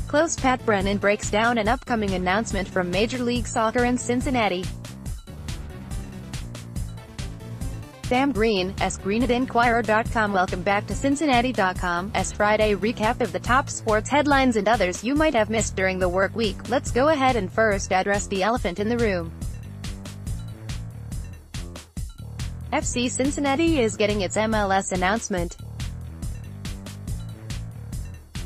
Close Pat Brennan breaks down an upcoming announcement from Major League Soccer in Cincinnati. Sam Greene, Greene at Inquirer.com. Welcome back to Cincinnati.com's Friday recap of the top sports headlines and others you might have missed during the work week. Let's go ahead and first address the elephant in the room. FC Cincinnati is getting its MLS announcement.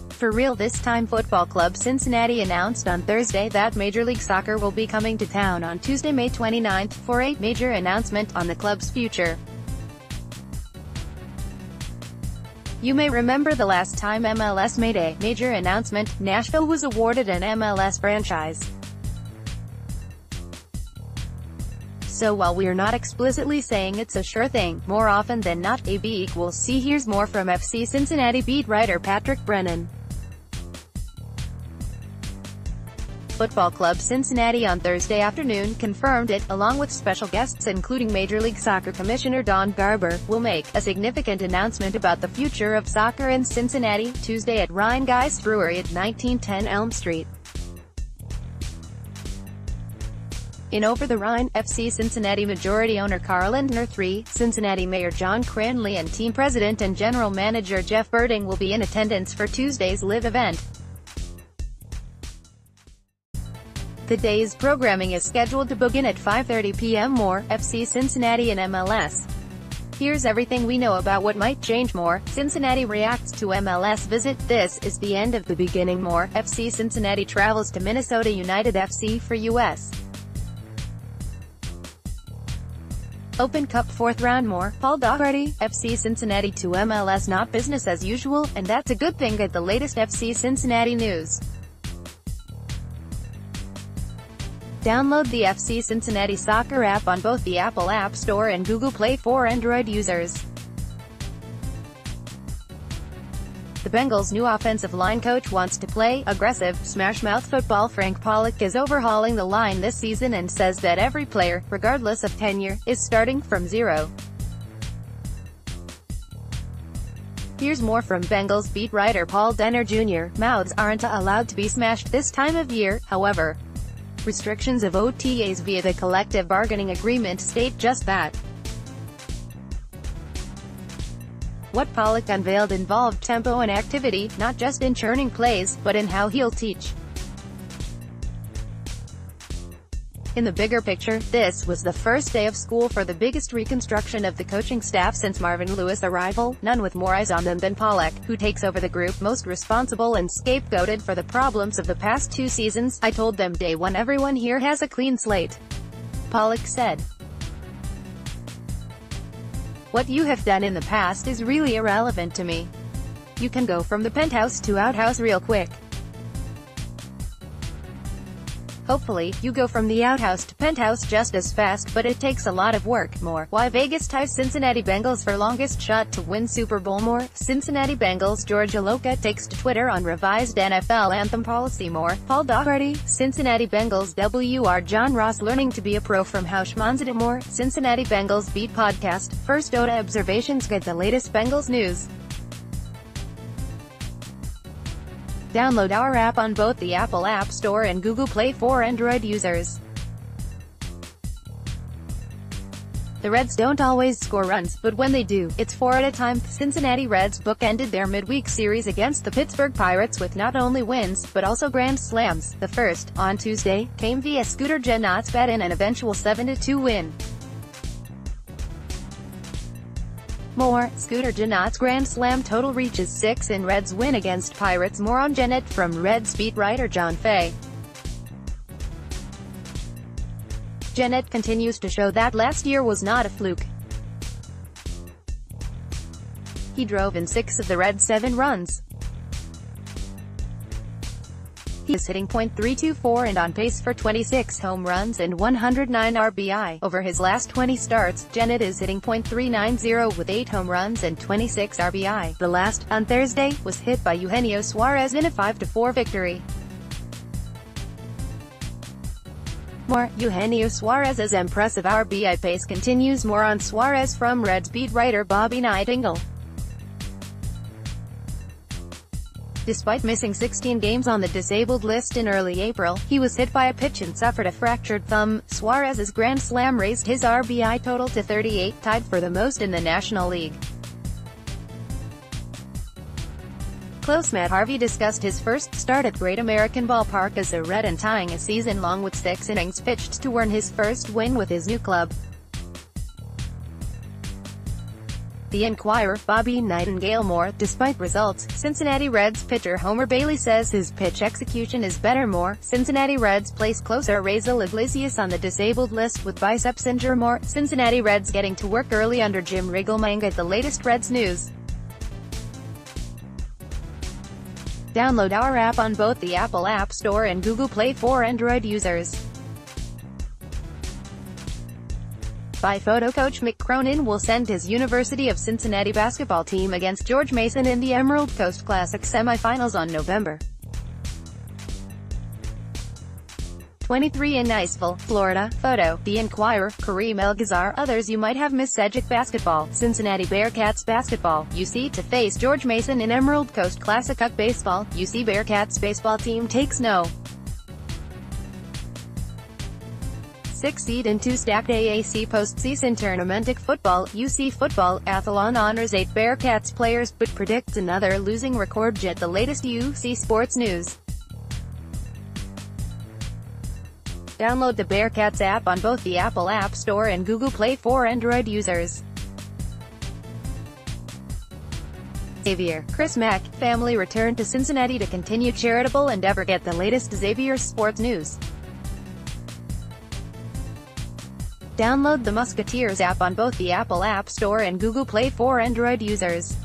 For real this time, football club Cincinnati announced on Thursday that Major League Soccer will be coming to town on Tuesday, May 29th, for a major announcement on the club's future. You may remember the last time MLS made a major announcement, Nashville was awarded an MLS franchise. So while we're not explicitly saying it's a sure thing, more often than not, A B equals C. Here's more from FC Cincinnati beat writer Pat Brennan. Football Club Cincinnati on Thursday afternoon confirmed it, along with special guests including Major League Soccer Commissioner Don Garber, will make a significant announcement about the future of soccer in Cincinnati, Tuesday at Rheingeist Brewery at 1910 Elm Street. In Over the Rhine, FC Cincinnati majority owner Carl Lindner III, Cincinnati Mayor John Cranley and team president and general manager Jeff Berding will be in attendance for Tuesday's live event. The day's programming is scheduled to begin at 5:30 p.m. More, FC Cincinnati and MLS. Here's everything we know about what might change. More, Cincinnati reacts to MLS visit. This is the end of the beginning. More, FC Cincinnati travels to Minnesota United FC for U.S. Open Cup 4th round. More, Paul Daugherty, FC Cincinnati to MLS. Not business as usual, and that's a good thing. At the latest FC Cincinnati news. Download the FC Cincinnati Soccer app on both the Apple App Store and Google Play for Android users. The Bengals' new offensive line coach wants to play aggressive, smash-mouth football. Frank Pollock is overhauling the line this season and says that every player, regardless of tenure, is starting from zero. Here's more from Bengals beat writer Paul Denner Jr. Mouths aren't allowed to be smashed this time of year, however. Restrictions of OTAs via the collective bargaining agreement state just that. What Pollock unveiled involved tempo and activity, not just in churning plays, but in how he'll teach. In the bigger picture, this was the first day of school for the biggest reconstruction of the coaching staff since Marvin Lewis' arrival, none with more eyes on them than Pollock, who takes over the group most responsible and scapegoated for the problems of the past 2 seasons. I told them day one everyone here has a clean slate, Pollock said. What you have done in the past is really irrelevant to me. You can go from the penthouse to outhouse real quick. Hopefully, you go from the outhouse to penthouse just as fast, but it takes a lot of work. More, why Vegas ties Cincinnati Bengals for longest shot to win Super Bowl. More, Cincinnati Bengals George Aloka takes to Twitter on revised NFL anthem policy. More, Paul Daugherty, Cincinnati Bengals WR John Ross learning to be a pro from how schmonzed it. More, Cincinnati Bengals beat podcast, first OTA observations. Get the latest Bengals news. Download our app on both the Apple App Store and Google Play for Android users. The Reds don't always score runs, but when they do, it's 4 at a time. The Cincinnati Reds bookended their midweek series against the Pittsburgh Pirates with not only wins, but also grand slams. The first, on Tuesday, came via Scooter Gennatt's bat in an eventual 7-2 win. More, Scooter Gennatt's grand slam total reaches 6 in Reds win against Pirates. More on Gennett from Reds beat writer John Fay. Gennett continues to show that last year was not a fluke. He drove in 6 of the Reds' 7 runs. He is hitting .324 and on pace for 26 home runs and 109 RBI. Over his last 20 starts, Gennett is hitting .390 with 8 home runs and 26 RBI. The last, on Thursday, was hit by Eugenio Suarez in a 5-4 victory. More, Eugenio Suarez's impressive RBI pace continues. More on Suarez from Reds beat writer Bobby Nightingale. Despite missing 16 games on the disabled list in early April, he was hit by a pitch and suffered a fractured thumb. Suarez's grand slam raised his RBI total to 38, tied for the most in the National League. Close Matt Harvey discussed his first start at Great American Ballpark as a Red and tying a season-long with 6 innings pitched to earn his first win with his new club. The Inquirer, Bobby Nightingale more. Despite results, Cincinnati Reds pitcher Homer Bailey says his pitch execution is better more. Cincinnati Reds place closer Raisel Iglesias on the disabled list with biceps injury more. Cincinnati Reds getting to work early under Jim Rigglemang at the latest Reds news. Download our app on both the Apple App Store and Google Play for Android users. By photo coach Mick Cronin will send his University of Cincinnati basketball team against George Mason in the Emerald Coast Classic semifinals on November 23 in Niceville, Florida. Photo, The Inquirer, Kareem El-Ghazar. Others you might have missed: Cedric basketball, Cincinnati Bearcats basketball, UC to face George Mason in Emerald Coast Classic. UC baseball, UC Bearcats baseball team takes no. 6 seed and 2 stacked AAC postseason tournament. Football, UC football, Athlon honors 8 Bearcats players, but predicts another losing record. Jet the latest UC sports news. Download the Bearcats app on both the Apple App Store and Google Play for Android users. Xavier, Chris Mack, family returned to Cincinnati to continue charitable endeavor. Get the latest Xavier sports news. Download the Musketeers app on both the Apple App Store and Google Play for Android users.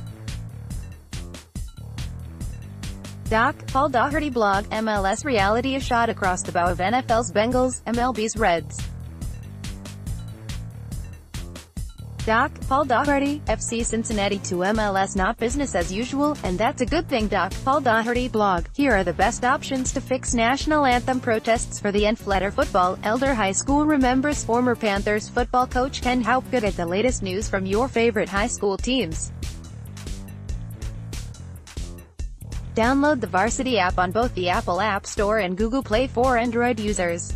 Paul Daugherty blog, MLS reality: a shot across the bow of NFL's Bengals, MLB's Reds. Paul Daugherty, FC Cincinnati to MLS not business as usual, and that's a good thing. Paul Daugherty blog, here are the best options to fix national anthem protests for the Enfletter football. Elder High School remembers former Panthers football coach Ken Hauptgood at the latest news from your favorite high school teams. Download the Varsity app on both the Apple App Store and Google Play for Android users.